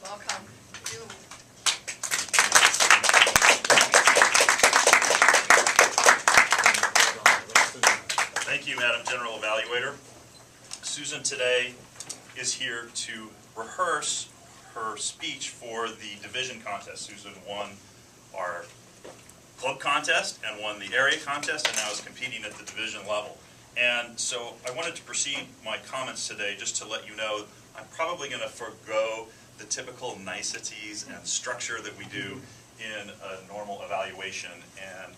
Welcome. Thank you, Madam General Evaluator. Susan today is here to rehearse her speech for the division contest. Susan won our club contest and won the area contest and now is competing at the division level. And so I wanted to proceed my comments today just to let you know I'm probably going to forego the typical niceties and structure that we do in a normal evaluation. And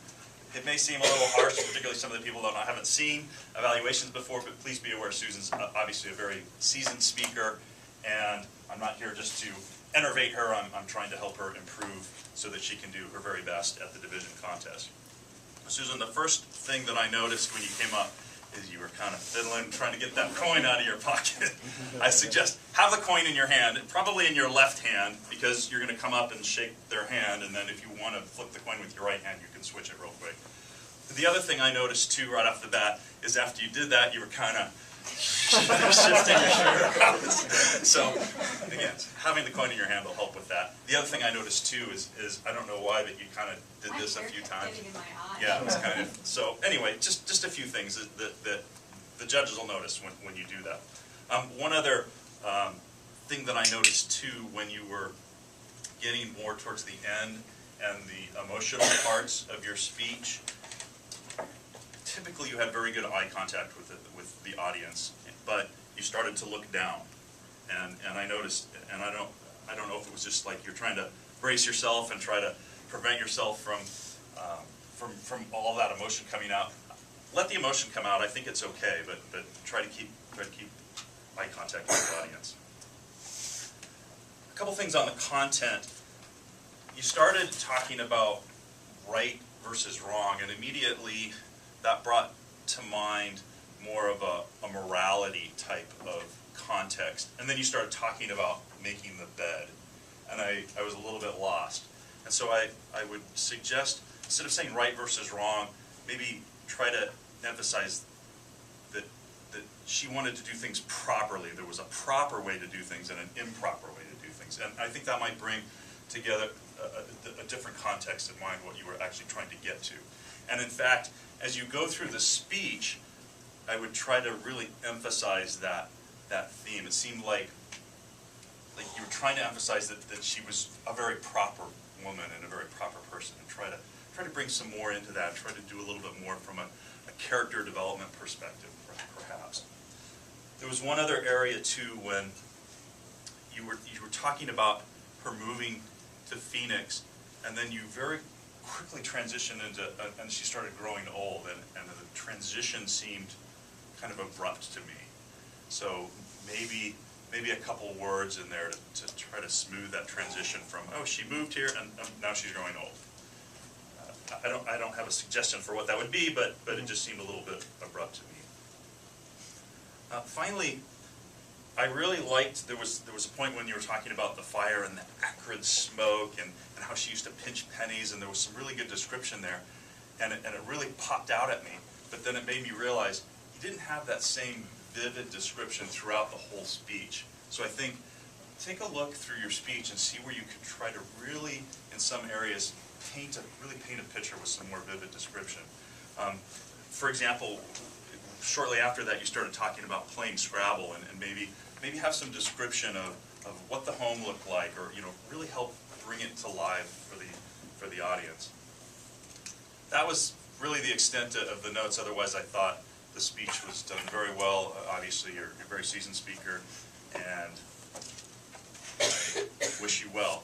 it may seem a little harsh, particularly some of the people that haven't seen evaluations before, but please be aware Susan's obviously a very seasoned speaker, and I'm not here just to enervate her. I'm trying to help her improve so that she can do her very best at the division contest. Susan, the first thing that I noticed when you came up is you were kind of fiddling, trying to get that coin out of your pocket. I suggest have the coin in your hand, probably in your left hand, because you're going to come up and shake their hand, and then if you want to flip the coin with your right hand, you can switch it real quick. The other thing I noticed too, right off the bat, is after you did that, you were kind of shifting your shoulder around. So, again, having the coin in your hand will help with that. The other thing I noticed too is I don't know why, but you kind of did this a few times. In my eye. Yeah, it was kind of, so anyway, just a few things that the judges will notice when you do that. One other thing that I noticed too when you were getting more towards the end and the emotional parts of your speech, typically you had very good eye contact with the audience, but you started to look down, and I noticed, and I don't know if it was just like you're trying to brace yourself and try to prevent yourself from all that emotion coming out. Let the emotion come out. I think it's okay, but try to keep eye contact with the audience. A couple things on the content. You started talking about right versus wrong, and immediately that brought to mind more of a morality type of context. And then you started talking about making the bed, and I was a little bit lost. And so I would suggest, instead of saying right versus wrong, maybe try to emphasize that she wanted to do things properly. There was a proper way to do things and an improper way to do things. And I think that might bring together a different context in mind what you were actually trying to get to. And in fact, as you go through the speech, I would try to really emphasize that theme. It seemed like you were trying to emphasize that she was a very proper woman and a very proper person, and try to bring some more into that, try to do a little bit more from a character development perspective, perhaps. There was one other area too when you were talking about her moving to Phoenix, and then you very quickly transitioned into, and she started growing old, and the transition seemed kind of abrupt to me. So maybe a couple words in there to try to smooth that transition from, oh, she moved here and now she's growing old. I don't have a suggestion for what that would be, but it just seemed a little bit abrupt to me. Finally, I really liked, there was a point when you were talking about the fire and the acrid smoke and how she used to pinch pennies, and there was some really good description there, and it really popped out at me. But then it made me realize you didn't have that same vivid description throughout the whole speech. So I think take a look through your speech and see where you could try to really, in some areas, paint a picture with some more vivid description. For example, shortly after that, you started talking about playing Scrabble, and maybe have some description of what the home looked like, or really help bring it to life for the audience. That was really the extent of the notes. Otherwise, I thought the speech was done very well. Obviously, you're a very seasoned speaker, and I wish you well